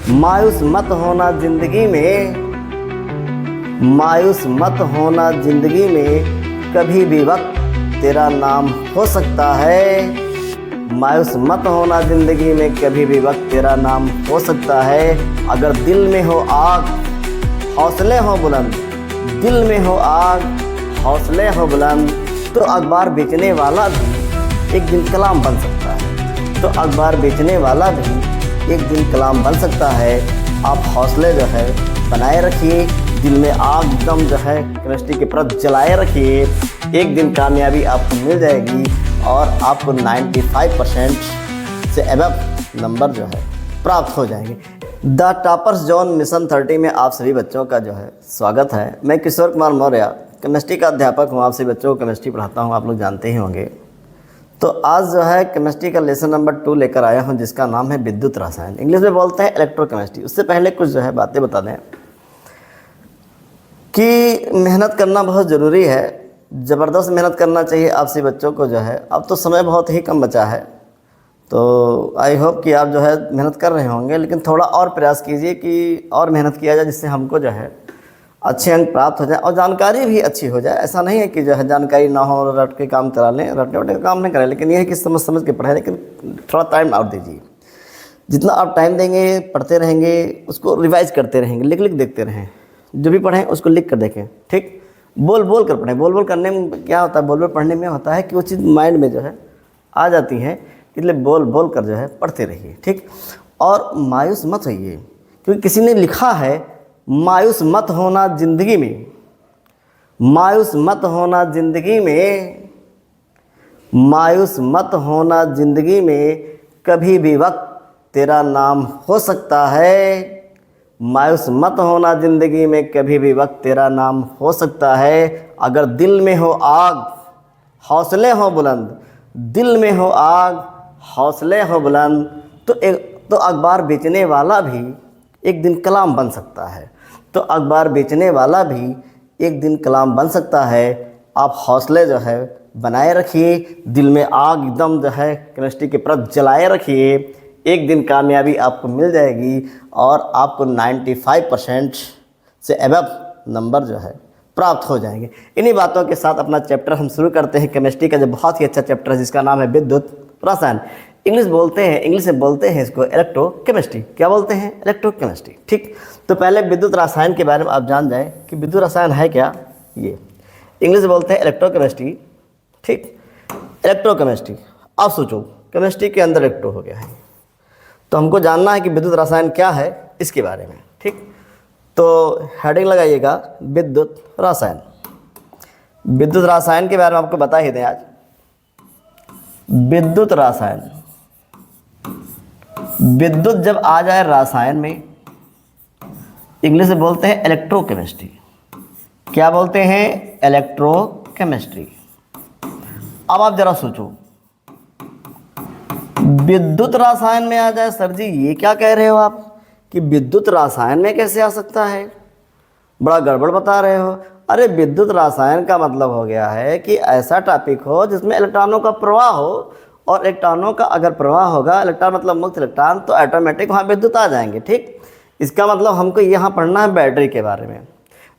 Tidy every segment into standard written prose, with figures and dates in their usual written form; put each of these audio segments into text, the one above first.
मायूस मत होना जिंदगी में, मायूस मत होना जिंदगी में, कभी भी वक्त तेरा नाम हो सकता है। मायूस मत होना जिंदगी में, कभी भी वक्त तेरा नाम हो सकता है। अगर दिल में हो आग, हौसले हो बुलंद, दिल में हो आग, हौसले हो बुलंद, तो अखबार बेचने वाला भी एक दिन कलाम बन सकता है। तो अखबार बेचने वाला भी एक दिन कलाम बन सकता है। आप हौसले जो है बनाए रखिए, दिल में आग दम जो है केमिस्ट्री की परत जलाए रखिए। एक दिन कामयाबी आपको मिल जाएगी और आपको 95% से अबव नंबर जो है प्राप्त हो जाएंगे। द टॉपर्स जोन मिशन 30 में आप सभी बच्चों का जो है स्वागत है। मैं किशोर कुमार मौर्य केमिस्ट्री का अध्यापक हूँ। आप सभी बच्चों को केमिस्ट्री पढ़ाता हूँ, आप लोग जानते ही होंगे। तो आज जो है केमिस्ट्री का लेसन नंबर 2 लेकर आया हूँ, जिसका नाम है विद्युत रसायन। इंग्लिश में बोलते हैं इलेक्ट्रोकेमिस्ट्री। उससे पहले कुछ जो है बातें बता दें कि मेहनत करना बहुत ज़रूरी है, ज़बरदस्त मेहनत करना चाहिए आप सभी बच्चों को जो है। अब तो समय बहुत ही कम बचा है, तो आई होप कि आप जो है मेहनत कर रहे होंगे, लेकिन थोड़ा और प्रयास कीजिए कि और मेहनत किया जाए, जिससे हमको जो है अच्छे अंक प्राप्त हो जाए और जानकारी भी अच्छी हो जाए। ऐसा नहीं है कि जो है जानकारी ना हो, रट के काम करा लें, रटने वटने का काम नहीं करें, लेकिन यह है कि समझ समझ के पढ़ें, लेकिन थोड़ा टाइम आउट दीजिए। जितना आप टाइम देंगे, पढ़ते रहेंगे, उसको रिवाइज करते रहेंगे, लिख लिख देखते रहें। जो भी पढ़ें उसको लिख कर देखें, ठीक। बोल बोल कर पढ़ें। बोल बोल करने में क्या होता है, बोल बोल पढ़ने में होता है कि वो चीज़ माइंड में जो है आ जाती है, इसलिए बोल बोल कर जो है पढ़ते रहिए, ठीक। और मायूस मत होइए, क्योंकि किसी ने लिखा है मायूस मत होना ज़िंदगी में, मायूस मत होना ज़िंदगी में, मायूस मत होना ज़िंदगी में, कभी भी वक्त तेरा नाम हो सकता है। मायूस मत होना ज़िंदगी में, कभी भी वक्त तेरा नाम हो सकता है। अगर दिल में हो आग, हौसले हो बुलंद, दिल में हो आग, हौसले हो बुलंद, तो अखबार बेचने वाला भी एक दिन कलाम बन सकता है। तो अखबार बेचने वाला भी एक दिन कलाम बन सकता है। आप हौसले जो है बनाए रखिए, दिल में आग एकदम जो है केमिस्ट्री की परत जलाए रखिए। एक दिन कामयाबी आपको मिल जाएगी और आपको 95% से अबव नंबर जो है प्राप्त हो जाएंगे। इन्हीं बातों के साथ अपना चैप्टर हम शुरू करते हैं केमिस्ट्री का, जो बहुत ही अच्छा चैप्टर है, जिसका नाम है विद्युत रसायन। इंग्लिश में बोलते हैं इसको इलेक्ट्रोकेमिस्ट्री। क्या बोलते हैं? इलेक्ट्रोकेमिस्ट्री, ठीक। तो पहले विद्युत रसायन के बारे में आप जान जाएं कि विद्युत रसायन है क्या। ये इंग्लिश में बोलते हैं इलेक्ट्रोकेमिस्ट्री, ठीक। इलेक्ट्रोकेमिस्ट्री, आप सोचो केमिस्ट्री के अंदर इलेक्ट्रो हो गया है, तो हमको जानना है कि विद्युत रसायन क्या है इसके बारे में, ठीक। तो हेडिंग लगाइएगा विद्युत रसायन। विद्युत रसायन के बारे में आपको बता ही दें आज। विद्युत रसायन, विद्युत जब आ जाए रसायन में, इंग्लिश में बोलते हैं इलेक्ट्रोकेमिस्ट्री। क्या बोलते हैं? इलेक्ट्रोकेमिस्ट्री। अब आप जरा सोचो, विद्युत रसायन में आ जाए। सर जी ये क्या कह रहे हो आप कि विद्युत रसायन में कैसे आ सकता है, बड़ा गड़बड़ बता रहे हो। अरे विद्युत रसायन का मतलब हो गया है कि ऐसा टॉपिक हो जिसमें इलेक्ट्रॉनों का प्रवाह हो, और इलेक्ट्रॉनों का अगर प्रवाह होगा, इलेक्ट्रॉन मतलब मुक्त इलेक्ट्रॉन, तो ऑटोमेटिक वहाँ विद्युत आ जाएंगे, ठीक। इसका मतलब हमको यहाँ पढ़ना है बैटरी के बारे में।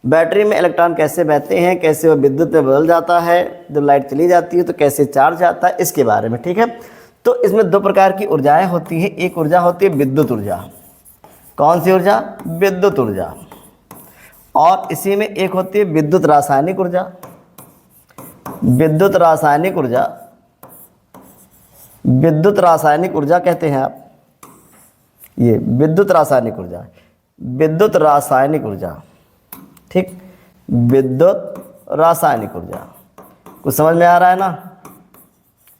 बैटरी में इलेक्ट्रॉन कैसे बहते हैं, कैसे वो विद्युत में बदल जाता है, जब लाइट चली जाती है तो कैसे चार्ज आता है, इसके बारे में, ठीक है। तो इसमें दो प्रकार की ऊर्जाएं होती हैं। एक ऊर्जा होती है विद्युत ऊर्जा। कौन सी ऊर्जा? विद्युत ऊर्जा। और इसी में एक होती है विद्युत रासायनिक ऊर्जा। विद्युत रासायनिक ऊर्जा, विद्युत रासायनिक ऊर्जा कहते हैं आप। ये विद्युत रासायनिक ऊर्जा, विद्युत रासायनिक ऊर्जा, ठीक। विद्युत रासायनिक ऊर्जा, कुछ समझ में आ रहा है ना?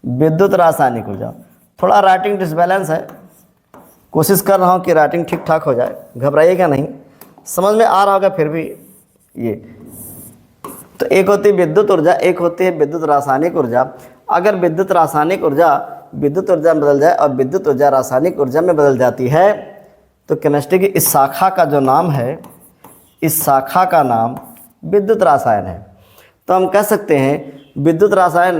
विद्युत रासायनिक ऊर्जा। थोड़ा राइटिंग डिसबैलेंस है, कोशिश कर रहा हूँ कि राइटिंग ठीक ठाक हो जाए, घबराइएगा नहीं, समझ में आ रहा होगा फिर भी। ये तो एक होती है विद्युत ऊर्जा, एक होती है विद्युत रासायनिक ऊर्जा। अगर विद्युत रासायनिक ऊर्जा विद्युत ऊर्जा में बदल जाए और विद्युत ऊर्जा रासायनिक ऊर्जा में बदल जाती है, तो केमिस्ट्री की इस शाखा का जो नाम है, इस शाखा का नाम विद्युत रसायन है। तो हम कह सकते हैं विद्युत रसायन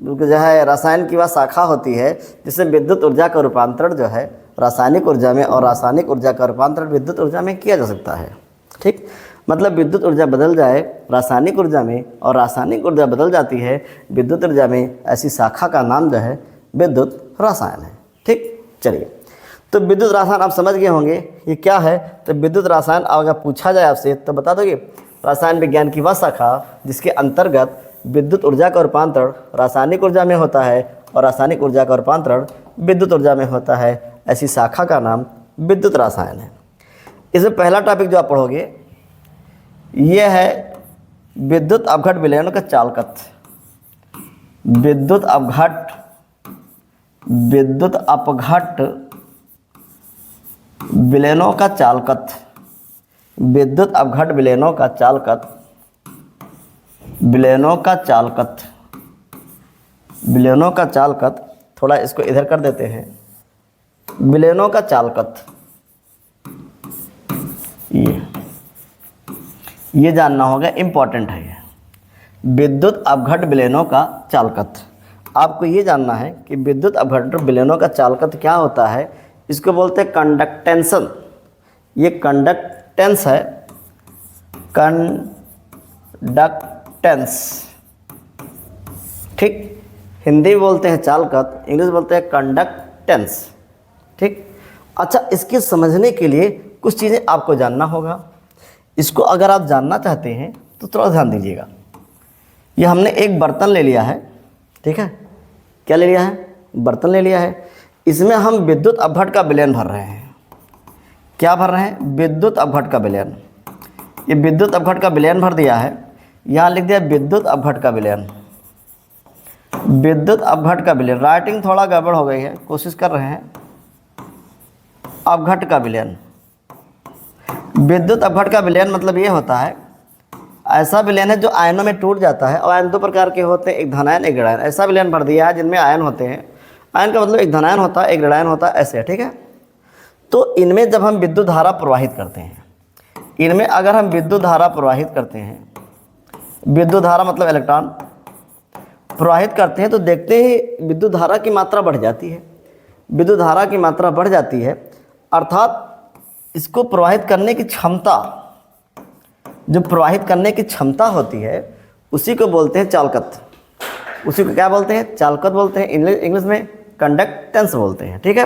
जो है रसायन की वह शाखा होती है जिसमें विद्युत ऊर्जा का रूपांतरण जो है रासायनिक ऊर्जा में और रासायनिक ऊर्जा का रूपांतरण विद्युत ऊर्जा में किया जा सकता है। ठीक, मतलब विद्युत ऊर्जा बदल जाए रासायनिक ऊर्जा में और रासायनिक ऊर्जा बदल जाती है विद्युत ऊर्जा में, ऐसी शाखा का नाम जो है विद्युत रसायन है। ठीक, चलिए, तो विद्युत रसायन आप समझ गए होंगे ये क्या है। तो विद्युत रसायन अगर पूछा जाए आपसे तो बता दोगे रसायन विज्ञान की वह शाखा जिसके अंतर्गत विद्युत ऊर्जा का रूपांतरण रासायनिक ऊर्जा में होता है और रासायनिक ऊर्जा का रूपांतरण विद्युत ऊर्जा में होता है, ऐसी शाखा का नाम विद्युत रसायन है। इसमें पहला टॉपिक जो आप पढ़ोगे ये है विद्युत अपघट विलयनों का चालकत। विद्युत अपघट विलयनों का चालकत, विद्युत अपघट विलयनों का चालकत, विलयनों का चालकत, विलयनों का चालकत। थोड़ा इसको इधर कर देते हैं। विलयनों का चालकत ये जानना होगा, इम्पॉर्टेंट है ये। विद्युत अपघट विलयनों का चालकत, आपको ये जानना है कि विद्युत अपघट विलयनों का चालकत क्या होता है। इसको बोलते हैं कंडक्टेंसन। ये कंडक्टेंस है, कंडक्टेंस। ठीक, हिंदी में बोलते हैं चालकत, इंग्लिश बोलते हैं कंडक्टेंस। ठीक, अच्छा, इसके समझने के लिए कुछ चीज़ें आपको जानना होगा। इसको अगर आप जानना चाहते हैं तो थोड़ा ध्यान दीजिएगा। ये हमने एक बर्तन ले लिया है, ठीक है, क्या ले लिया है, बर्तन ले लिया है। इसमें हम विद्युत अपघट का विलयन भर रहे हैं। क्या भर रहे हैं, विद्युत अपघट का विलयन। ये विद्युत अपघट का विलयन भर दिया है, यहाँ लिख दिया विद्युत अपघट का विलयन। विद्युत अपघट का विलयन, राइटिंग थोड़ा गड़बड़ हो गई है, कोशिश कर रहे हैं। अपघट का विलयन, विद्युत अपघट का विलयन मतलब ये होता है, ऐसा विलयन है जो आयनों में टूट जाता है। और आयन दो प्रकार के होते हैं, एक धनायन एक ऋणायन। ऐसा विलयन भर दिया है जिनमें आयन होते हैं। आयन का मतलब एक धनायन होता है एक ऋणायन होता है, ऐसे, ठीक है। तो इनमें जब हम विद्युत धारा प्रवाहित करते हैं, इनमें अगर हम विद्युत धारा प्रवाहित करते हैं, विद्युत धारा मतलब इलेक्ट्रॉन प्रवाहित करते हैं, तो देखते ही विद्युत धारा की मात्रा बढ़ जाती है। विद्युत धारा की मात्रा बढ़ जाती है, अर्थात इसको प्रवाहित करने की क्षमता, जो प्रवाहित करने की क्षमता होती है उसी को बोलते हैं चालकत। उसी को क्या बोलते हैं, चालकत बोलते हैं। इंग्लिश में कंडक्टेंस बोलते हैं, ठीक है।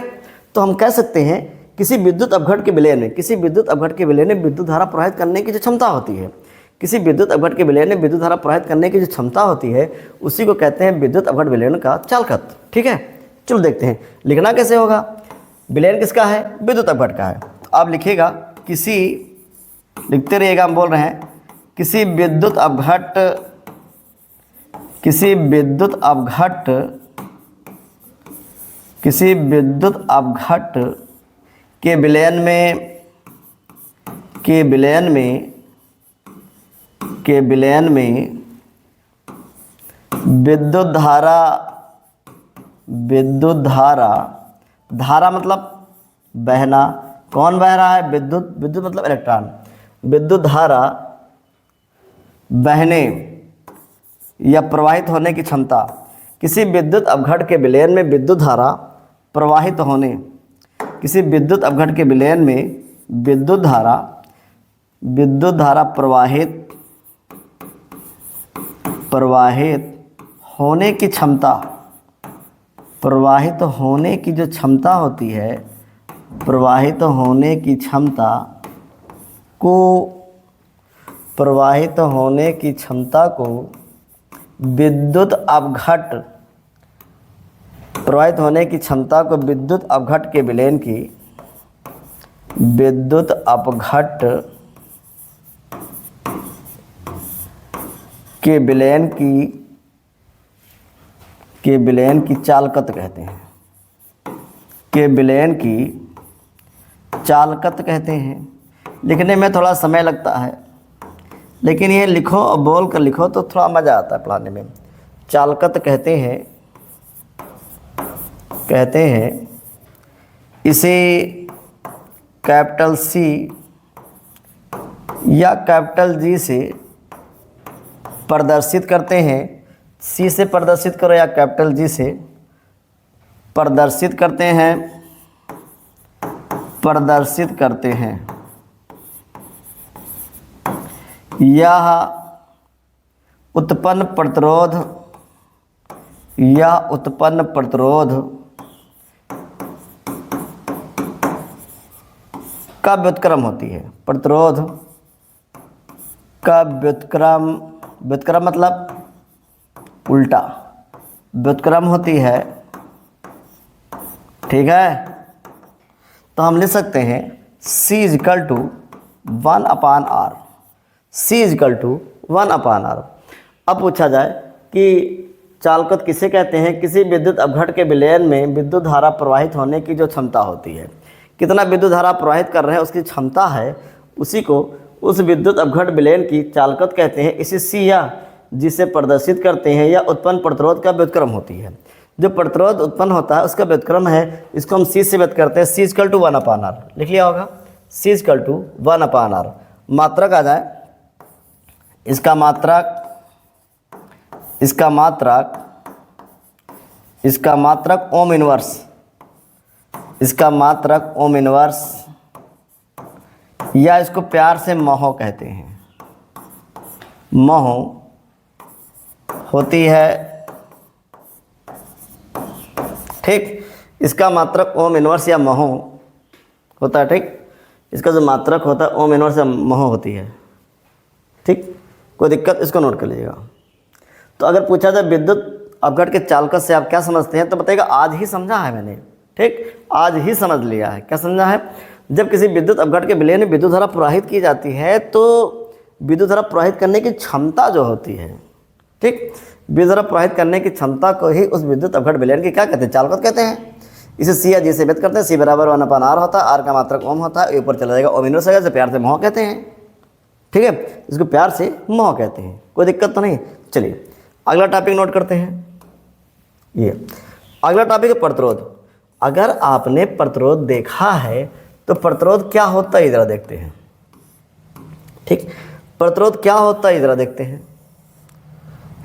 तो हम कह सकते हैं किसी विद्युत अपघट के विलयन में, किसी विद्युत अपघट के विलयन में विद्युत धारा प्रवाहित करने की जो क्षमता होती है, किसी विद्युत अपघट के विलयन में विद्युत धारा प्रवाहित करने की जो क्षमता होती है उसी को कहते हैं विद्युत अपघट विलयन का चालकत, ठीक है। चलो देखते हैं लिखना कैसे होगा। विलयन किसका है, विद्युत अपघट का है। तो आप लिखिएगा किसी, लिखते रहिएगा, हम बोल रहे हैं किसी विद्युत अपघट, किसी विद्युत अपघट, किसी विद्युत अपघट के विलयन में, के विलयन में, के विलयन में विद्युत धारा, विद्युत धारा, धारा मतलब बहना, कौन बह रहा है, विद्युत, विद्युत मतलब इलेक्ट्रॉन, विद्युत धारा बहने या प्रवाहित होने की क्षमता। किसी विद्युत अपघट के विलयन में विद्युत धारा प्रवाहित होने, किसी विद्युत अपघट के विलयन में विद्युत धारा, विद्युत धारा प्रवाहित, प्रवाहित होने की क्षमता, प्रवाहित होने की जो क्षमता होती है, प्रवाहित होने की क्षमता को, प्रवाहित होने की क्षमता को विद्युत अपघट, प्रवाहित होने की क्षमता को विद्युत अपघट के विलयन की, विद्युत अपघट के विलयन की, के विलयन की चालकत कहते हैं, के विलयन की चालकत कहते हैं। लिखने में थोड़ा समय लगता है, लेकिन ये लिखो और बोल कर लिखो तो थोड़ा मज़ा आता है पढ़ाने में। चालकत कहते हैं, कहते हैं इसे कैपिटल सी या कैपिटल जी से प्रदर्शित करते हैं। सी से प्रदर्शित करो या कैपिटल जी से प्रदर्शित करते हैं, प्रदर्शित करते हैं। यह उत्पन्न प्रतिरोध का व्युत्क्रम होती है। प्रतिरोध का व्युत्क्रम मतलब उल्टा, व्युत्क्रम होती है। ठीक है, तो हम लिख सकते हैं C = 1/r। C = 1/r। अब पूछा जाए कि चालकत्व किसे कहते हैं? किसी विद्युत अपघट के विलयन में विद्युत धारा प्रवाहित होने की जो क्षमता होती है, कितना विद्युत धारा प्रवाहित कर रहे हैं उसकी क्षमता है, उसी को उस विद्युत अपघट विलयन की चालकत्व कहते हैं। इसे C या जिसे प्रदर्शित करते हैं या उत्पन्न प्रतिरोध का व्युत्क्रम होती है। जो प्रतिरोध उत्पन्न होता है उसका व्युत्क्रम है, इसको हम C से व्यक्त करते हैं। C = 1/r लिख लिया होगा। C = 1/r। मात्रक आ जाए, इसका मात्रक ओम इनवर्स, इसका मात्रक ओम इनवर्स, या इसको प्यार से महो कहते हैं। महो होती है। ठीक, इसका मात्रक ओम इनवर्स या महो होता है। ठीक, इसका जो मात्रक होता है ओम इनवर्स या महो होती है। ठीक, कोई दिक्कत, इसको नोट कर लीजिएगा। तो अगर पूछा जाए विद्युत अपघट के चालकत्व से आप क्या समझते हैं, तो बताइएगा आज ही समझा है मैंने। ठीक, आज ही समझ लिया है। क्या समझा है? जब किसी विद्युत अपघट के विलयन में विद्युत धारा प्रवाहित की जाती है तो विद्युत धारा प्रवाहित करने की क्षमता जो होती है, ठीक, विद्युत धारा प्रवाहित करने की क्षमता को ही उस विद्युत अपघट विलयन की क्या कहते हैं? चालकत्व कहते हैं। इसे C या G से व्यक्त करते हैं। C = 1/r होता है, R का मात्रक ओम होता है, ऊपर चला जाएगा ओम इनवर्स, से प्यार से महो कहते हैं। ठीक है, इसको प्यार से महो कहते हैं। कोई दिक्कत तो नहीं। चलिए अगला टॉपिक नोट करते हैं। ये अगला टॉपिक है प्रतिरोध। अगर आपने प्रतिरोध देखा है तो प्रतिरोध क्या होता है ज़रा देखते हैं। ठीक, प्रतिरोध क्या होता है ज़रा देखते हैं।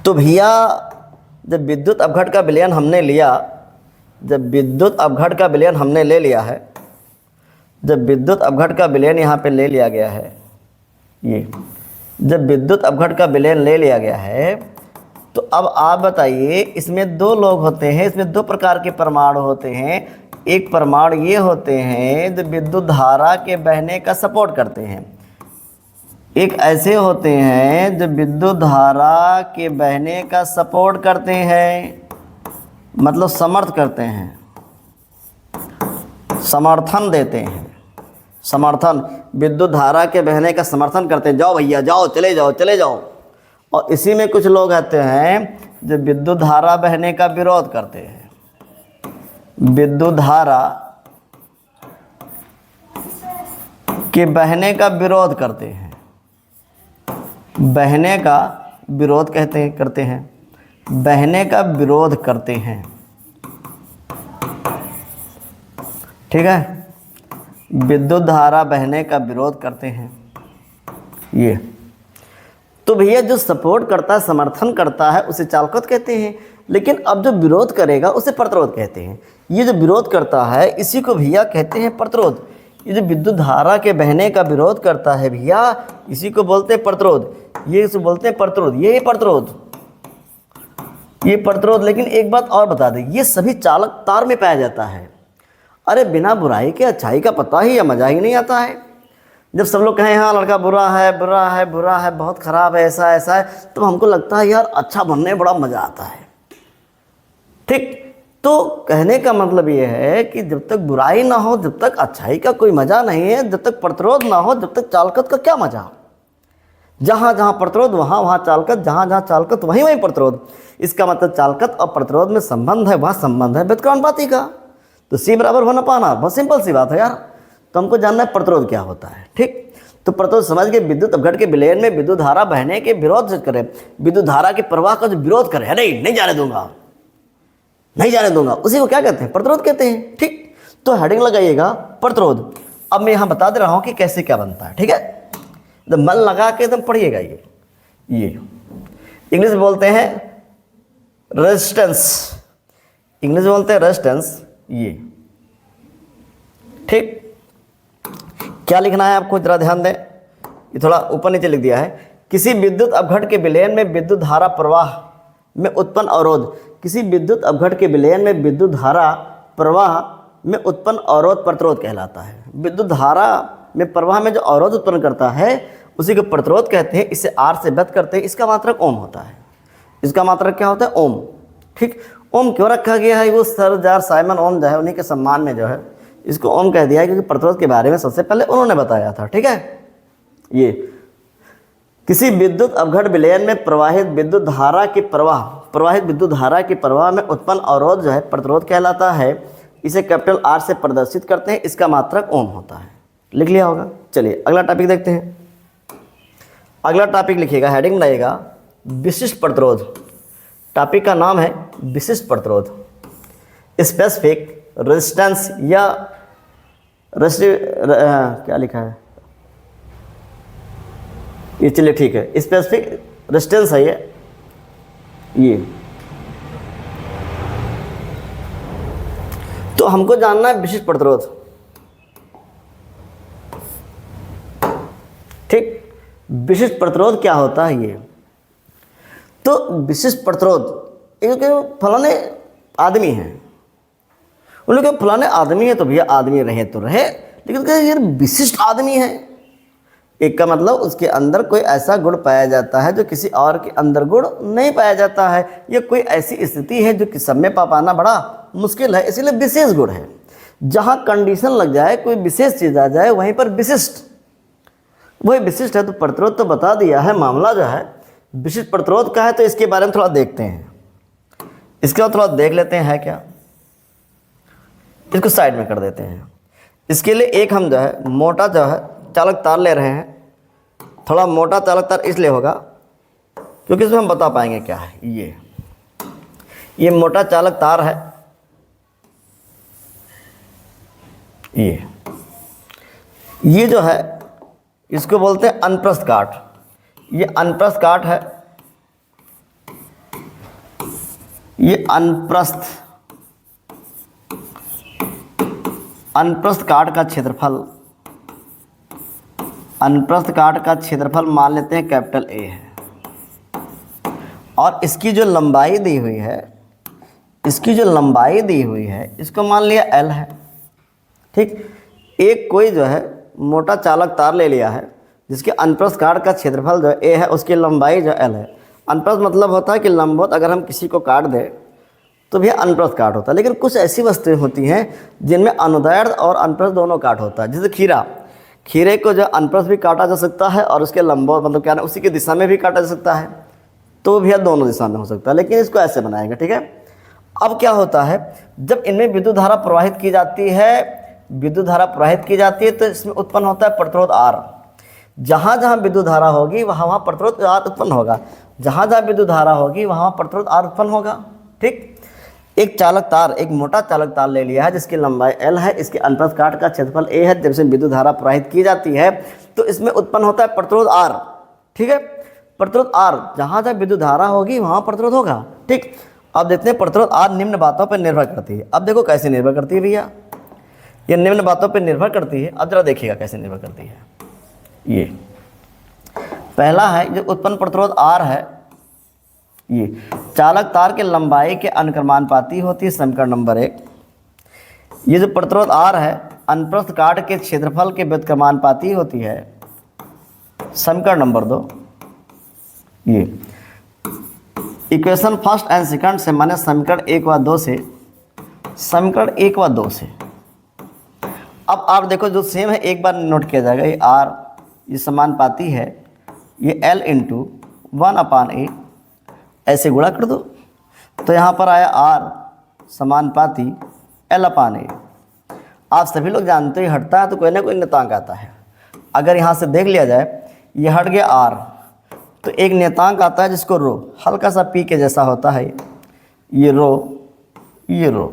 तो भैया जब विद्युत अपघट का विलयन हमने लिया, जब विद्युत अपघट का विलयन हमने ले लिया है, जब विद्युत अपघट का विलयन यहाँ पे ले लिया गया है, ये जब विद्युत अपघट का विलयन ले लिया गया है, तो अब आप बताइए, इसमें दो लोग होते हैं, इसमें दो प्रकार के परमाणु होते हैं। एक परमाणु ये होते हैं जो विद्युत धारा के बहने का सपोर्ट करते हैं, एक ऐसे होते हैं जो विद्युत धारा के बहने का सपोर्ट करते हैं, मतलब समर्थ करते हैं, समर्थन देते हैं। समर्थन, विद्युत धारा के बहने का समर्थन करते हैं। जाओ भैया जाओ, चले जाओ चले जाओ। और इसी में कुछ लोग आते हैं जो विद्युत धारा बहने का विरोध करते हैं। विद्युत धारा के बहने का विरोध करते हैं, बहने का विरोध करते हैं, बहने का विरोध करते हैं। ठीक है, विद्युत धारा बहने का विरोध करते हैं। ये तो भैया जो सपोर्ट करता है, समर्थन करता है, उसे चालकत्व कहते हैं। लेकिन अब जो विरोध करेगा उसे प्रतिरोध कहते हैं। ये जो विरोध करता है इसी को भैया कहते हैं प्रतिरोध। ये जो विद्युत धारा के बहने का विरोध करता है भैया, इसी को बोलते हैं प्रतिरोध। ये इसे बोलते हैं प्रतिरोध। ये प्रतिरोध, ये प्रतिरोध। लेकिन एक बात और बता दें, ये सभी चालक तार में पाया जाता है। अरे बिना बुराई के अच्छाई का पता ही या मजा ही नहीं आता है। जब सब लोग कहें हाँ लड़का बुरा है, बुरा है, बुरा है, बहुत ख़राब है, ऐसा ऐसा है, तो हमको लगता है यार अच्छा बनने में बड़ा मज़ा आता है। ठीक, तो कहने का मतलब ये है कि जब तक बुराई ना हो, जब तक अच्छाई का कोई मज़ा नहीं है, जब तक प्रतिरोध ना हो, जब तक चालकत्व का क्या मज़ा। जहाँ जहाँ प्रतिरोध वहाँ वहाँ चालकत्व, जहाँ जहाँ चालकत्व वहीं वहीं प्रतिरोध। इसका मतलब चालकत्व और प्रतिरोध में संबंध है, वहाँ संबंध है व्युत्क्रमानुपाती का। तो C = 1/r, बहुत सिंपल सी बात है यार। तो हमको जानना है प्रतिरोध क्या होता है। ठीक, तो प्रतिरोध समझ के विद्युत अपघट के विलयन में विद्युत धारा बहने के विरोध करे, विद्युत धारा के प्रवाह का जो विरोध करे, अरे नहीं जाने दूंगा, नहीं जाने दूंगा, उसी को क्या कहते हैं? प्रतिरोध कहते हैं। ठीक, तो हेडिंग लगाइएगा प्रतिरोध। अब मैं यहाँ बता दे रहा हूँ कि कैसे क्या बनता है। ठीक है, तो मन लगा के एकदम पढ़िएगा। ये इंग्लिश में बोलते हैं रेजिस्टेंस, इंग्लिश में बोलते हैं रेजिस्टेंस। ये ठीक, क्या लिखना है आपको, जरा ध्यान दें, ये थोड़ा ऊपर नीचे लिख दिया है। किसी विद्युत अपघट के विलयन में विद्युत धारा प्रवाह में उत्पन्न अवरोध, किसी विद्युत अपघट के विलयन में विद्युत धारा प्रवाह में उत्पन्न अवरोध प्रतिरोध कहलाता है। विद्युत धारा में प्रवाह में जो अवरोध उत्पन्न करता है उसी को प्रतिरोध कहते हैं। इसे आर से व्यक्त करते हैं। इसका मात्रक ओम होता है। इसका मात्रक क्या होता है, ओम। ठीक, ओम क्यों रखा गया है, वो सर जार साइमन ओम जो है उन्हीं के सम्मान में जो है इसको ओम कह दिया है, क्योंकि प्रतिरोध के बारे में सबसे पहले उन्होंने बताया था। ठीक है, ये किसी विद्युत अपघट विलयन में प्रवाहित विद्युत धारा के प्रवाह में उत्पन्न अवरोध जो है प्रतिरोध कहलाता है। इसे कैपिटल आर से प्रदर्शित करते हैं। इसका मात्रक ओम होता है। लिख लिया होगा। चलिए अगला टॉपिक देखते हैं। अगला टॉपिक लिखिएगा, हेडिंग बनाइएगा विशिष्ट प्रतिरोध। टॉपिक का नाम है विशिष्ट प्रतिरोध। स्पेसिफिक रेजिस्टेंस या क्या लिखा है ये, चलिए ठीक है, स्पेसिफिक रेजिस्टेंस है ये। तो हमको जानना है विशिष्ट प्रतिरोध। ठीक, विशिष्ट प्रतिरोध क्या होता है ये। तो विशिष्ट प्रतिरोध, एक फलाने आदमी हैं, उन लोग फलाने आदमी है तो भैया आदमी रहे तो रहे, लेकिन क्या ये विशिष्ट आदमी है। एक का मतलब उसके अंदर कोई ऐसा गुण पाया जाता है जो किसी और के अंदर गुण नहीं पाया जाता है, या कोई ऐसी स्थिति है जो कि सब में पा पाना बड़ा मुश्किल है, इसीलिए विशेष गुण है। जहाँ कंडीशन लग जाए, कोई विशेष चीज़ आ जाए, वहीं पर विशिष्ट, वही विशिष्ट है। तो प्रतिरोध तो बता दिया है, मामला जो है विशिष्ट प्रतिरोध का है। तो इसके बारे में थोड़ा देखते हैं, इसके बाद थोड़ा देख लेते हैं है क्या। इसको साइड में कर देते हैं। इसके लिए एक हम जो है मोटा जो है चालक तार ले रहे हैं। थोड़ा मोटा चालक तार इसलिए होगा क्योंकि इसमें हम बता पाएंगे क्या है। ये मोटा चालक तार है। ये जो है इसको बोलते हैं अनप्रस्थ काठ। ये अनप्रस्थ काठ है। ये अनप्रस्थ काठ का क्षेत्रफल, अनप्रस्थ काठ का क्षेत्रफल मान लेते हैं कैपिटल ए है। और इसकी जो लंबाई दी हुई है, इसको मान लिया एल है। ठीक, एक कोई जो है मोटा चालक तार ले लिया है जिसके अनप्रस्थ काट का क्षेत्रफल जो ए है, उसकी लंबाई जो एल है। अनप्रस्थ मतलब होता है कि लंबवत अगर हम किसी को काट दें तो भी अनप्रस्थ काट होता है। लेकिन कुछ ऐसी वस्तुएं होती हैं जिनमें अनुदैर्ध्य और अनप्रस्थ दोनों काट होता है। जैसे खीरे को जो अनप्रस्थ भी काटा जा सकता है और उसके लंबवत मतलब क्या है उसी की दिशा में भी काटा जा सकता है, तो भी दोनों दिशा में हो सकता है। लेकिन इसको ऐसे बनाएंगे। ठीक है, अब क्या होता है जब इनमें विद्युत धारा प्रवाहित की जाती है तो इसमें उत्पन्न होता है प्रतिरोध आर। जहाँ जहाँ विद्युत धारा होगी वहाँ प्रतिरोध आर उत्पन्न होगा। जहाँ जहाँ विद्युत धारा होगी वहाँ प्रतिरोध आर उत्पन्न होगा। ठीक, एक चालक तार, एक मोटा चालक तार ले लिया है जिसकी लंबाई एल है, इसके अनप्रस्थ काट का क्षेत्रफल ए है। जब से विद्युत धारा प्रवाहित की जाती है तो इसमें उत्पन्न होता है प्रतिरोध आर। ठीक है, प्रतिरोध आर, जहाँ जहाँ विद्युत धारा होगी वहाँ प्रतिरोध होगा। ठीक, अब देखते हैं प्रतिरोध आर निम्न बातों पर निर्भर करती है। अब देखो कैसे निर्भर करती है भैया, ये निम्न बातों पर निर्भर करती है। अब जरा देखिएगा कैसे निर्भर करती है। ये पहला है जो उत्पन्न प्रतिरोध आर है, ये चालक तार के लंबाई के अनुक्रमानुपाती होती है, समीकरण नंबर 1। ये जो प्रतिरोध आर है अनप्रस्थ काट के क्षेत्रफल के व्युत्क्रमानुपाती होती है, समीकरण नंबर 2। ये इक्वेशन फर्स्ट एंड सेकंड से माने समीकरण 1 व 2 से, अब आप देखो जो सेम है एक बार नोट किया जाएगा। ये आर ये समानुपाती है, ये एल इंटू 1/a ऐसे गुणा कर दो तो यहाँ पर आया आर समानुपाती L/A। आप सभी लोग जानते हैं हटता है तो कोई ना कोई नियतांक आता है। अगर यहाँ से देख लिया जाए ये हट गया आर तो एक नियतांक आता है जिसको रो, हल्का सा पी के जैसा होता है ये रो।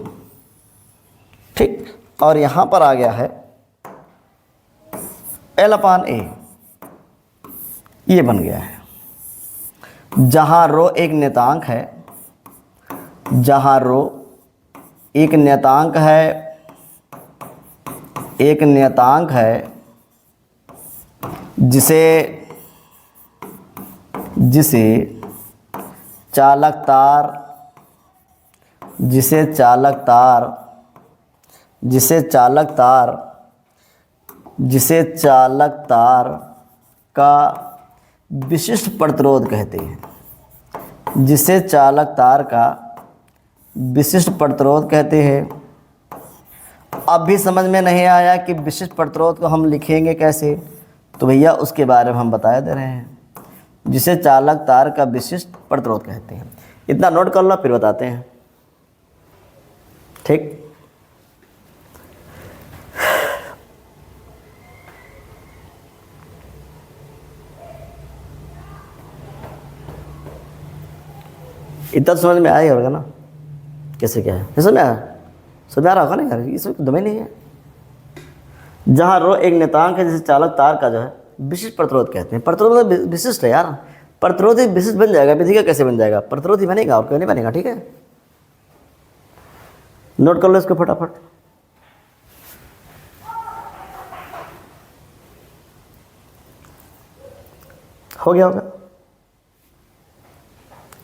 ठीक, और यहाँ पर आ गया है L/A, ये बन गया है। जहाँ रो एक नियतांक है, जिसे जिसे चालक तार जिसे चालक तार जिसे चालक तार जिसे चालक तार का विशिष्ट प्रतिरोध कहते हैं। जिसे चालक तार का विशिष्ट प्रतिरोध कहते हैं। अब भी समझ में नहीं आया कि विशिष्ट प्रतिरोध को हम लिखेंगे कैसे, तो भैया उसके बारे में हम बता दे रहे हैं। जिसे चालक तार का विशिष्ट प्रतिरोध कहते हैं। इतना नोट कर लो, फिर बताते हैं। ठीक, इतना तो समझ में आया ही होगा ना कैसे क्या है। समझ में आया, समझ में आ रहा होगा ना यार, इसमें दम ही नहीं है। जहाँ रो एक नेतांक है, जिसे चालक तार का जो है विशिष्ट प्रतिरोध कहते हैं। प्रतिरोध मतलब विशिष्ट है यार, प्रतिरोध ही विशिष्ट बन जाएगा। विधि का कैसे बन जाएगा, प्रतिरोध ही बनेगा और क्यों नहीं बनेगा। ठीक है, नोट कर लो इसको फटाफट। हो गया होगा,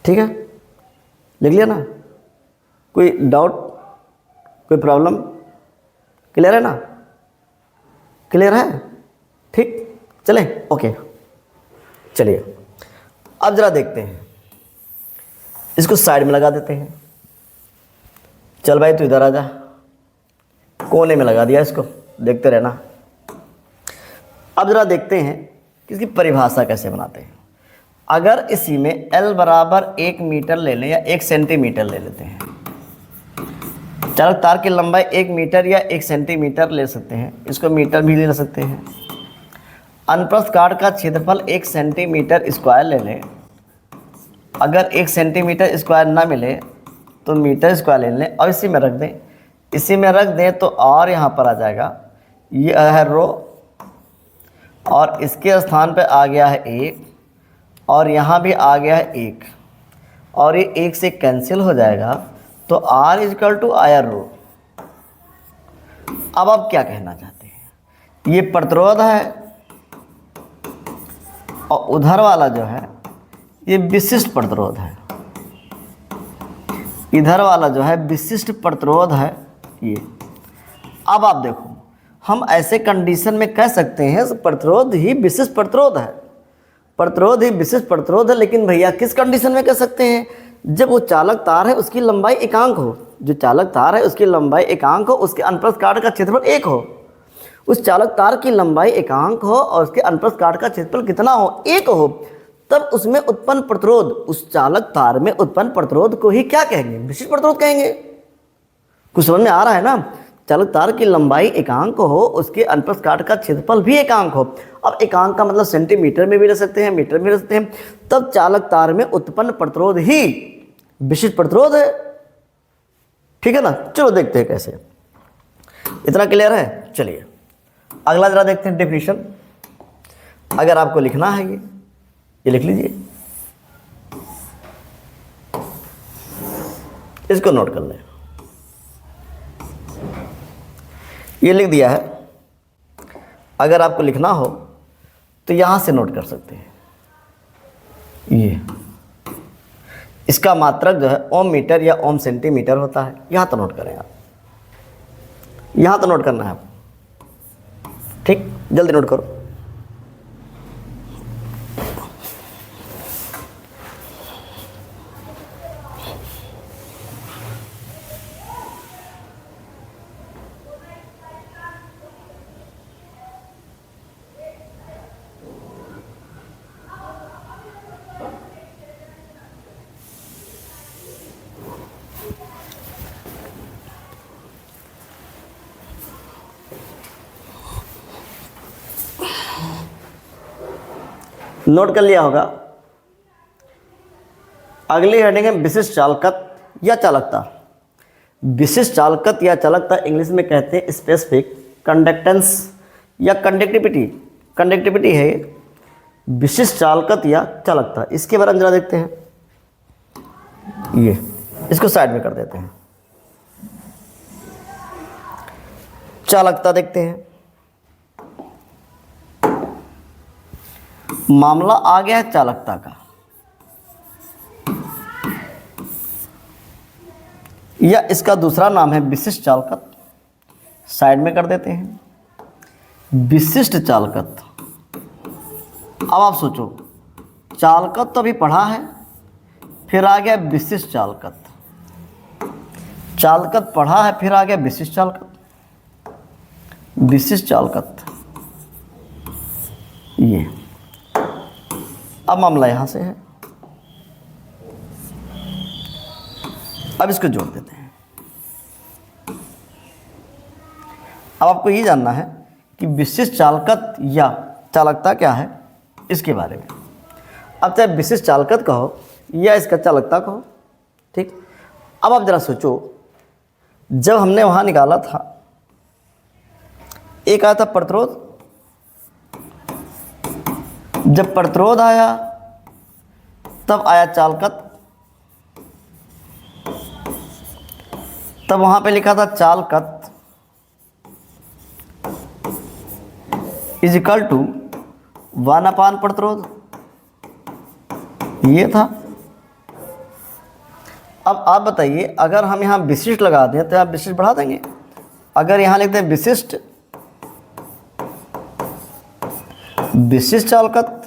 ठीक है, लिख लिया ना। कोई डाउट, कोई प्रॉब्लम, क्लियर है ना, क्लियर है। ठीक, चलें, ओके। चलिए अब जरा देखते हैं, इसको साइड में लगा देते हैं। चल भाई तू इधर आ जा, कोने में लगा दिया इसको, देखते रहना। अब जरा देखते हैं कि इसकी परिभाषा कैसे बनाते हैं। अगर इसी में L बराबर 1 मीटर ले लें या 1 सेंटीमीटर ले लेते हैं। चालक तार की लंबाई 1 मीटर या 1 सेंटीमीटर ले सकते हैं, इसको मीटर भी ले सकते हैं। अनुप्रस्थ काट का क्षेत्रफल 1 सेंटीमीटर स्क्वायर ले लें। अगर 1 सेंटीमीटर स्क्वायर ना मिले तो मीटर स्क्वायर ले लें और इसी में रख दें। इसी में रख दें तो और यहाँ पर आ जाएगा, ये है रो और इसके स्थान पे आ गया है 1 और यहाँ भी आ गया है 1 और ये 1 से कैंसिल हो जाएगा, तो R इजकल टू आयर रो। अब आप क्या कहना चाहते हैं, ये प्रतिरोध है और उधर वाला जो है ये विशिष्ट प्रतिरोध है। इधर वाला जो है विशिष्ट प्रतिरोध है ये। अब आप देखो, हम ऐसे कंडीशन में कह सकते हैं प्रतिरोध ही विशिष्ट प्रतिरोध है, प्रतिरोध ही विशिष्ट प्रतिरोध है। लेकिन भैया किस कंडीशन में कह सकते हैं, जब वो चालक तार है उसकी लंबाई एकांक हो। जो चालक तार है उसकी लंबाई एकांक हो, उसके अनुप्रस्थ काट का क्षेत्रफल 1 हो। उस चालक तार की लंबाई एकांक हो और उसके अनुप्रस्थ काट का क्षेत्रफल कितना हो, 1 हो, तब उसमें उत्पन्न प्रतिरोध, उस चालक तार में उत्पन्न प्रतिरोध को ही क्या कहेंगे, विशिष्ट प्रतिरोध कहेंगे। कुछ समझ में आ रहा है ना। चालक तार की लंबाई एकांक हो, उसके अनुप्रस्थ काट का क्षेत्रफल भी एकांक हो। अब एकांक का मतलब सेंटीमीटर में भी ले सकते हैं, मीटर में ले सकते हैं, तब चालक तार में उत्पन्न प्रतिरोध ही विशिष्ट प्रतिरोध है। ठीक है ना, चलो देखते हैं कैसे। इतना क्लियर है। चलिए अगला जरा देखते हैं डेफिनेशन। अगर आपको लिखना है ये लिख लीजिए, इसको नोट कर लें। ये लिख दिया है। अगर आपको लिखना हो तो यहां से नोट कर सकते हैं। ये इसका मात्रक जो है ओम मीटर या ओम सेंटीमीटर होता है। यहां तो नोट करें आप, यहां तो नोट करना है आप। ठीक, जल्दी नोट करो। नोट कर लिया होगा। अगली हेडिंग है विशिष्ट चालकत या चालकता। विशिष्ट चालकत या चालकता इंग्लिश में कहते हैं स्पेसिफिक कंडक्टेंस या कंडक्टिविटी। कंडक्टिविटी है विशिष्ट चालकत या चालकता। इसके बारे में जरा देखते हैं। ये इसको साइड में कर देते हैं। चालकता देखते हैं। मामला आ गया है चालकता का, या इसका दूसरा नाम है विशिष्ट चालकत। साइड में कर देते हैं, विशिष्ट चालकत। अब आप सोचो, चालकत तो अभी पढ़ा है, फिर आ गया विशिष्ट चालकत। चालकत पढ़ा है, फिर आ गया विशिष्ट चालकत। विशिष्ट चालकत ये। अब मामला यहां से है, अब इसको जोड़ देते हैं। अब आपको ये जानना है कि विशिष्ट चालकत या चालकता क्या है, इसके बारे में। अब चाहे विशिष्ट चालकत कहो या इसका चालकता कहो, ठीक। अब आप जरा सोचो, जब हमने वहां निकाला था, एक आया था प्रतिरोध। जब प्रतिरोध आया तब आया चालकत। तब वहां पे लिखा था चालकत इज इक्वल टू 1/, प्रतिरोध, ये था। अब आप बताइए, अगर हम यहाँ विशिष्ट लगा दें तो आप विशिष्ट बढ़ा देंगे। अगर यहाँ लिखते हैं विशिष्ट चालकत,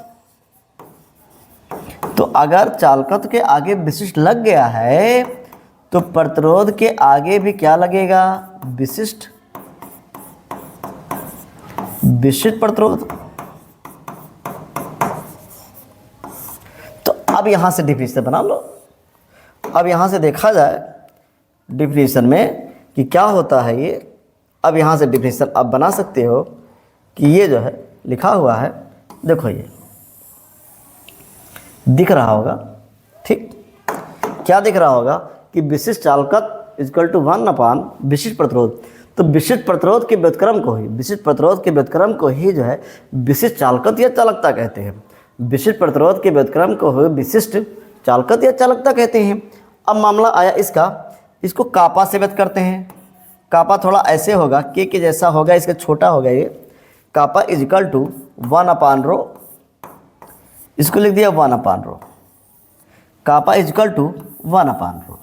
तो अगर चालकत के आगे विशिष्ट लग गया है तो प्रतिरोध के आगे भी क्या लगेगा, विशिष्ट प्रतिरोध। तो अब यहां से डिफिनेशन बना लो। अब यहां से देखा जाए डिफिनेशन में कि क्या होता है ये। अब यहां से डिफिनेशन आप बना सकते हो कि ये जो है लिखा हुआ है, देखो ये दिख रहा होगा, ठीक। क्या दिख रहा होगा कि विशिष्ट चालकत इक्वल टू 1/, विशिष्ट प्रतिरोध। तो विशिष्ट प्रतिरोध के व्युत्क्रम को ही, विशिष्ट प्रतिरोध के व्युत्क्रम को ही जो है विशिष्ट चालकत या चालकता कहते हैं। विशिष्ट प्रतिरोध के व्युत्क्रम को ही विशिष्ट चालकत या चालकता कहते हैं। अब मामला आया इसका, इसको कापा से व्यक्त करते हैं। कापा थोड़ा ऐसे होगा, के जैसा होगा, इसका छोटा होगा ये। कापा इज इक्वल टू 1/ρ, इसको लिख दिया 1/ρ। कापा इज इक्वल टू 1/ρ,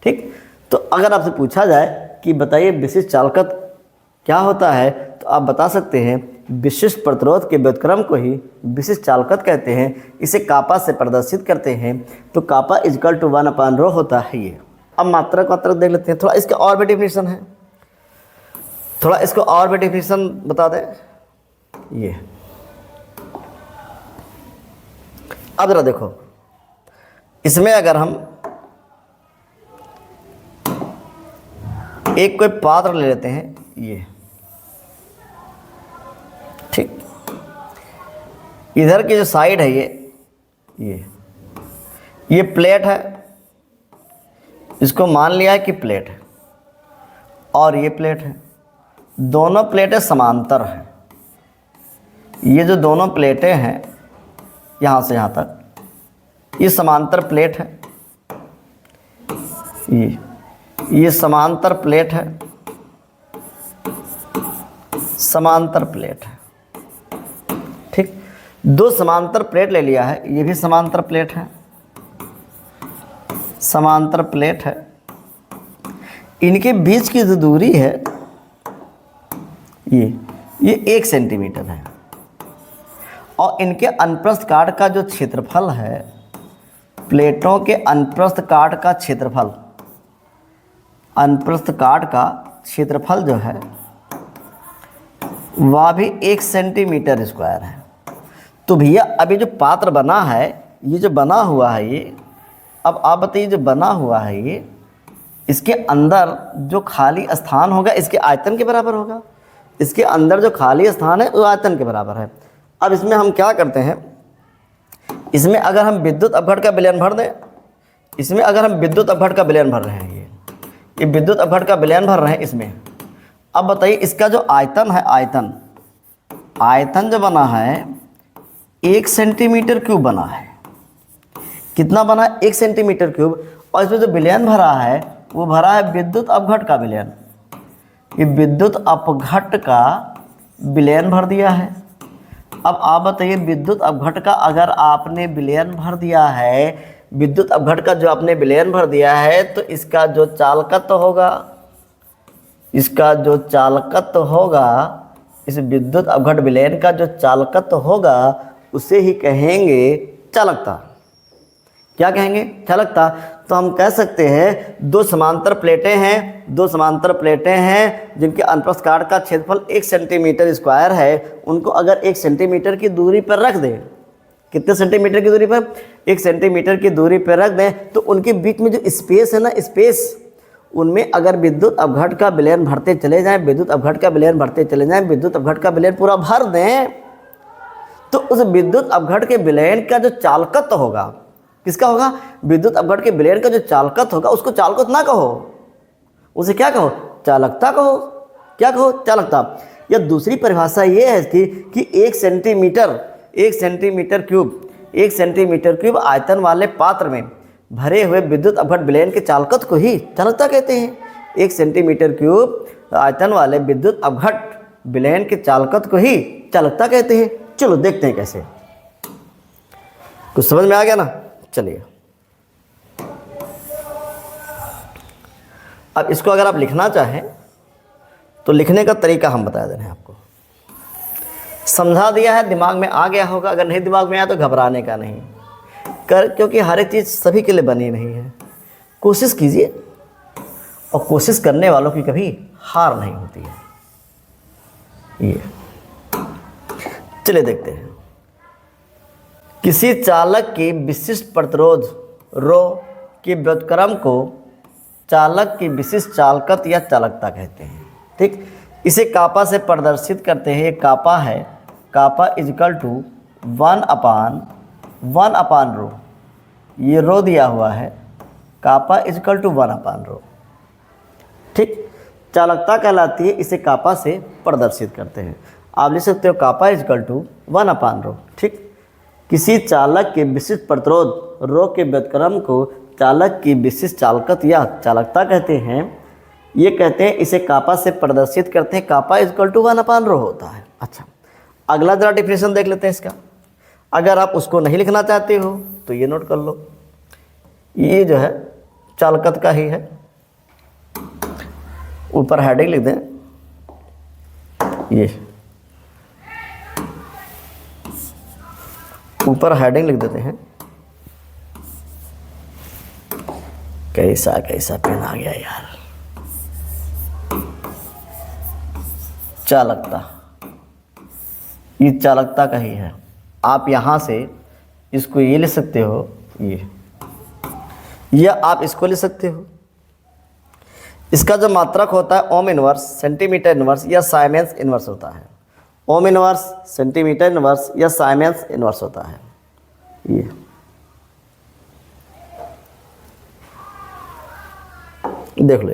ठीक। तो अगर आपसे पूछा जाए कि बताइए विशिष्ट चालकत क्या होता है, तो आप बता सकते हैं विशिष्ट प्रतिरोध के व्युत्क्रम को ही विशिष्ट चालकत कहते हैं। इसे कापा से प्रदर्शित करते हैं, तो कापा इज इक्वल टू 1/ρ होता है ये। अब मात्रक देख लेते हैं, थोड़ा इसका और भी डेफिनेशन है, थोड़ा इसको और भी डेफिनेशन बता दें। ये अब जरा देखो, इसमें अगर हम एक कोई पात्र ले लेते हैं, ये ठीक, इधर की जो साइड है ये प्लेट है, इसको मान लिया है कि प्लेट है, और ये प्लेट है। दोनों प्लेटें समांतर हैं। ये जो दोनों प्लेटें हैं यहाँ से यहाँ तक, ये समांतर प्लेट है। ये समांतर प्लेट है, समांतर प्लेट है, ठीक। दो समांतर प्लेट ले लिया है, ये भी समांतर प्लेट है, समांतर प्लेट है। इनके बीच की जो दूरी है ये 1 सेंटीमीटर है, और इनके अनुप्रस्थ काट का जो क्षेत्रफल है, प्लेटों के अनुप्रस्थ काट का क्षेत्रफल, अनुप्रस्थ काट का क्षेत्रफल जो है वह भी 1 सेंटीमीटर स्क्वायर है। तो भैया अभी जो पात्र बना है, ये जो बना हुआ है ये, अब आप बताइए जो बना हुआ है ये, इसके अंदर जो खाली स्थान होगा इसके आयतन के बराबर होगा। इसके अंदर जो खाली स्थान है वो आयतन के बराबर है। अब इसमें हम क्या करते हैं, इसमें अगर हम विद्युत अपघट का विलयन भर दें, इसमें अगर हम विद्युत अपघट का विलयन भर रहे हैं, ये विद्युत अपघट का विलयन भर रहे हैं इसमें। अब बताइए इसका जो आयतन है, आयतन जो बना है 1 सेंटीमीटर क्यूब बना है। कितना बना है? 1 सेंटीमीटर क्यूब। और इसमें जो विलयन भरा है वो भरा है विद्युत अपघट का विलयन। ये विद्युत अपघट का विलयन भर दिया है। अब आप बताइए, विद्युत अपघट का अगर आपने विलयन भर दिया है, विद्युत अपघट का जो आपने विलयन भर दिया है, तो इसका जो चालकत्व होगा, इसका जो चालकत्व होगा, इस विद्युत अपघट विलयन का जो चालकत्व होगा, उसे ही कहेंगे चालकता। क्या कहेंगे? चालकता। तो हम कह सकते हैं दो समांतर प्लेटें हैं जिनके अनुप्रस्थ काट का क्षेत्रफल 1 सेंटीमीटर स्क्वायर है, उनको अगर 1 सेंटीमीटर की दूरी पर रख दें, कितने सेंटीमीटर की दूरी पर? 1 सेंटीमीटर की दूरी पर रख दें, तो उनके बीच में जो स्पेस है ना, स्पेस, उनमें अगर विद्युत अपघट का विलयन भरते चले जाएं, विद्युत अपघट का विलयन भरते चले जाएं, विद्युत अपघट का विलयन पूरा भर दें, तो उस विद्युत अपघट के विलयन का जो चालकत्व होगा, किसका होगा? विद्युत अपघट के विलयन का जो चालकत्व होगा, उसको चालकत्व ना कहो, उसे क्या कहो? चालकता कहो। क्या कहो? चालकता। या दूसरी परिभाषा ये है कि 1 सेंटीमीटर क्यूब आयतन वाले पात्र में भरे हुए विद्युत अपघट विलयन के चालकत्व को ही चालकता कहते हैं। 1 सेंटीमीटर क्यूब आयतन वाले विद्युत अपघट विलयन के चालकत्व को ही चालकता कहते हैं। चलो देखते हैं कैसे, कुछ समझ में आ गया ना? चलिए, अब इसको अगर आप लिखना चाहें तो लिखने का तरीका हम बता दे रहे हैं आपको, समझा दिया है, दिमाग में आ गया होगा। अगर नहीं दिमाग में आया तो घबराने का नहीं, क्योंकि हर एक चीज़ सभी के लिए बनी नहीं है। कोशिश कीजिए, और कोशिश करने वालों की कभी हार नहीं होती है। ये चलिए देखते हैं। किसी चालक की विशिष्ट प्रतिरोध रो के व्युत्क्रम को चालक की विशिष्ट चालकत्व या चालकता कहते हैं। ठीक, इसे कापा से प्रदर्शित करते हैं। ये कापा है, कापा इजकल टू 1/1 रो, ये रो दिया हुआ है, कापा इजकल टू 1/रो। ठीक, चालकता कहलाती है, इसे कापा से प्रदर्शित करते हैं। आप लिख सकते हो कापा इजकल टू 1/रो। ठीक, किसी चालक के विशिष्ट प्रतिरोध रो के व्युत्क्रम को चालक की विशिष्ट चालकत्व या चालकता कहते हैं। ये कहते हैं, इसे कापा से प्रदर्शित करते हैं, कापा इजकल टू 1/रो होता है। अच्छा, अगला जरा डिफिनेशन देख लेते हैं इसका। अगर आप उसको नहीं लिखना चाहते हो तो ये नोट कर लो, ये जो है चालकत्व का ही है। ऊपर हेडिंग लिख दें, ये ऊपर हेडिंग लिख देते हैं। कैसा पेन आ गया यार। चालकता, ये चालकता का ही है। आप यहाँ से इसको ये ले सकते हो, ये, या आप इसको ले सकते हो। इसका जो मात्रक होता है ओम इनवर्स, सेंटीमीटर इनवर्स या साइमेंस इनवर्स होता है। ओम इनवर्स, सेंटीमीटर इनवर्स या साइमेंस इनवर्स होता है। ये देख लो,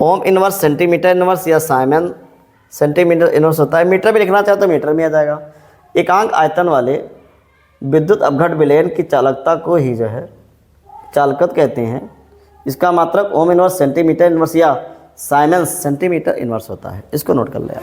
ओम इनवर्स, सेंटीमीटर इनवर्स या साइमेंस सेंटीमीटर इनवर्स होता है। मीटर में लिखना चाहे तो मीटर में आ जाएगा। एकांक आयतन वाले विद्युत अपघट विलयन की चालकता को ही जो है चालकत्व कहते हैं। इसका मात्रक ओम इनवर्स, सेंटीमीटर इनवर्स या साइमेंस सेंटीमीटर इनवर्स होता है। इसको नोट कर ले आप।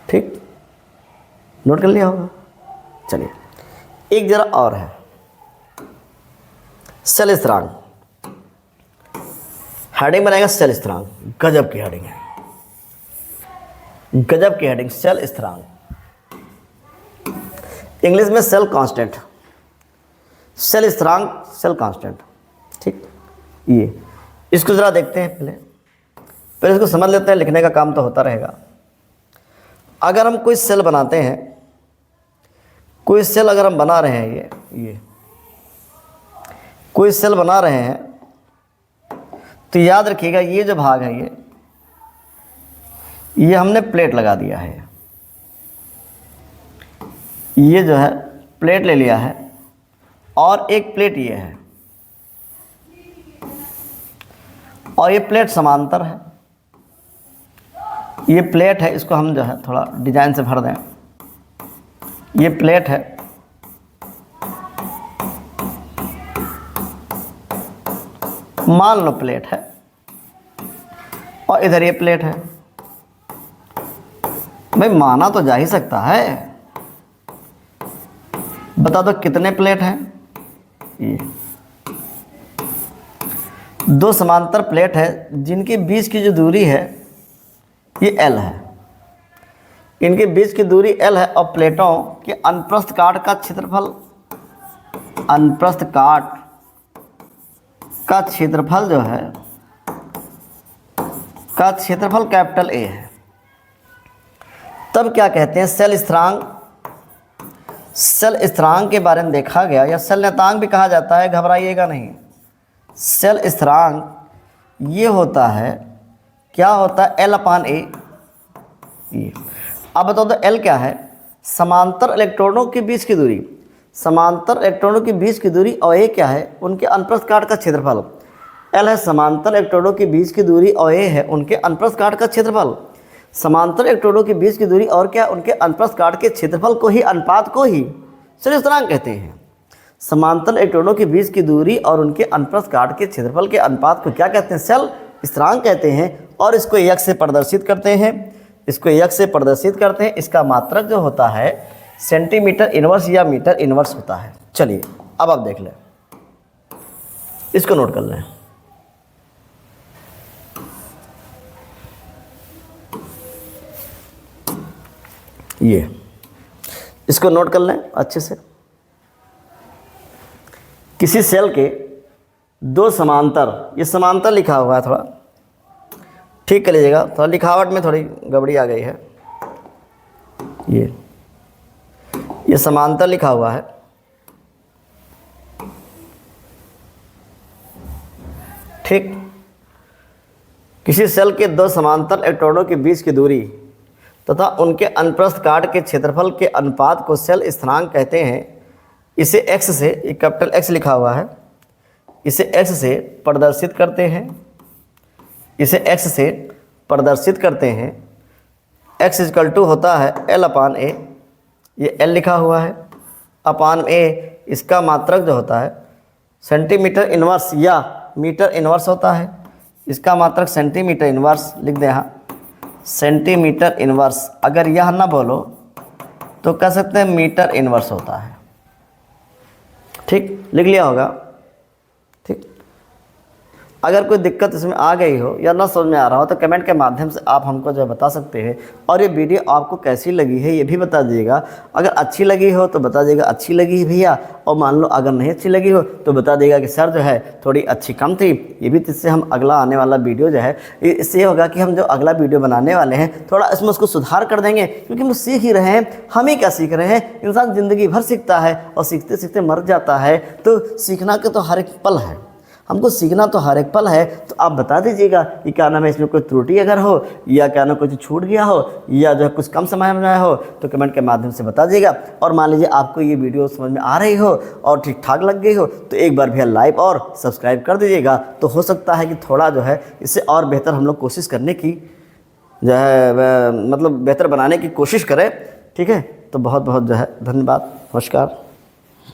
ठीक, नोट कर लिया होगा। चलिए, एक जरा और है, सेल स्थिरांक। हेडिंग बनाएगा सेल स्थिरांक, गजब की हेडिंग है, गजब की हेडिंग, सेल स्थिरांक। इंग्लिश में सेल कांस्टेंट, सेल स्थिरांक, सेल कांस्टेंट। ठीक, ये इसको ज़रा देखते हैं। पहले इसको समझ लेते हैं, लिखने का काम तो होता रहेगा। अगर हम कोई सेल बनाते हैं, कोई सेल अगर हम बना रहे हैं, ये कोई सेल बना रहे हैं, तो याद रखिएगा ये जो भाग है, ये हमने प्लेट लगा दिया है। ये जो है प्लेट ले लिया है, और एक प्लेट ये है, और ये प्लेट समांतर है। ये प्लेट है, इसको हम जो है थोड़ा डिजाइन से भर दें। ये प्लेट है, मान लो प्लेट है, और इधर ये प्लेट है। भाई माना तो जा ही सकता है। बता दो कितने प्लेट हैं। ये दो समांतर प्लेट है जिनके बीच की जो दूरी है ये L है। इनके बीच की दूरी L है और प्लेटों के अनुप्रस्थ काट का क्षेत्रफल, अनुप्रस्थ काट का क्षेत्रफल जो है, का क्षेत्रफल कैपिटल A है। तब क्या कहते हैं, सेल स्थिरांक। सेल स्थिरांक के बारे में देखा गया, या सेल नियतांक भी कहा जाता है, घबराइएगा नहीं। सेल स्थिरांक ये होता है, क्या होता है, L/A। ये अब बताओ तो L क्या है, समांतर इलेक्ट्रॉनों के बीच की दूरी। समांतर इलेक्ट्रॉनों के बीच की दूरी, और A क्या है, उनके अनुप्रस्थ काट का क्षेत्रफल। L है समांतर इलेक्ट्रॉनों के बीच की दूरी, और A है उनके अनुप्रस्थ काट का क्षेत्रफल। समांतर इलेक्ट्रॉनों के बीच की दूरी और क्या, उनके अनुप्रस्थ काट के क्षेत्रफल को ही, अनुपात को ही सेल स्थिरांक कहते हैं। समांतर इलेक्ट्रॉनों के बीच की दूरी और उनके अनुप्रस्थ काट के क्षेत्रफल के अनुपात को क्या कहते हैं, सेल स्थिरांक कहते हैं। और इसको यक्ष से प्रदर्शित करते हैं, इसको यक्ष से प्रदर्शित करते हैं। इसका मात्रक जो होता है सेंटीमीटर इनवर्स या मीटर इनवर्स होता है। चलिए अब आप देख लें, इसको नोट कर लें। ये इसको नोट कर लें अच्छे से। किसी सेल के दो समांतर, ये समांतर लिखा हुआ है, थोड़ा ठीक कर लीजिएगा, थोड़ा लिखावट में थोड़ी गड़बड़ी आ गई है। ये समांतर लिखा हुआ है, ठीक। किसी सेल के दो समांतर इलेक्ट्रॉनों के बीच की दूरी तथा उनके अनुप्रस्थ काट के क्षेत्रफल के अनुपात को सेल स्थिरांक कहते हैं। इसे x से, ये कैपिटल X लिखा हुआ है, इसे x से प्रदर्शित करते हैं। इसे x से प्रदर्शित करते हैं। x = होता है L/A, ये L लिखा हुआ है, अपान A। इसका मात्रक जो होता है सेंटीमीटर इनवर्स या मीटर इनवर्स होता है। इसका मात्रक सेंटीमीटर इनवर्स लिख दे, यहाँ सेंटीमीटर इनवर्स। अगर यह ना बोलो तो कह सकते हैं मीटर इनवर्स होता है, ठीक, लिख लिया होगा, ठीक। अगर कोई दिक्कत इसमें आ गई हो या ना समझ में आ रहा हो तो कमेंट के माध्यम से आप हमको जो बता सकते हैं। और ये वीडियो आपको कैसी लगी है ये भी बता दीजिएगा। अगर अच्छी लगी हो तो बता दीजिएगा अच्छी लगी है भैया, और मान लो अगर नहीं अच्छी लगी हो तो बता देगा कि सर जो है थोड़ी अच्छी कम थी। ये भी इससे हम अगला आने वाला वीडियो जो है, इससे होगा कि हम जो अगला वीडियो बनाने वाले हैं थोड़ा इसमें उसको सुधार कर देंगे, क्योंकि हम सीख ही रहे हैं। हम ही क्या सीख रहे हैं, इंसान ज़िंदगी भर सीखता है और सीखते सीखते मर जाता है। तो सीखना के तो हर एक पल है, हमको सीखना तो हर एक पल है। तो आप बता दीजिएगा कि क्या नाम है, इसमें कोई त्रुटि अगर हो या क्या नाम कुछ छूट गया हो या जो है कुछ कम समय में आया हो तो कमेंट के माध्यम से बता दीजिएगा। और मान लीजिए आपको ये वीडियो समझ में आ रही हो और ठीक ठाक लग गई हो तो एक बार भैया लाइक और सब्सक्राइब कर दीजिएगा। तो हो सकता है कि थोड़ा जो है इससे और बेहतर हम लोग कोशिश करने की जो है, मतलब बेहतर बनाने की कोशिश करें, ठीक है। तो बहुत बहुत जो है धन्यवाद, नमस्कार।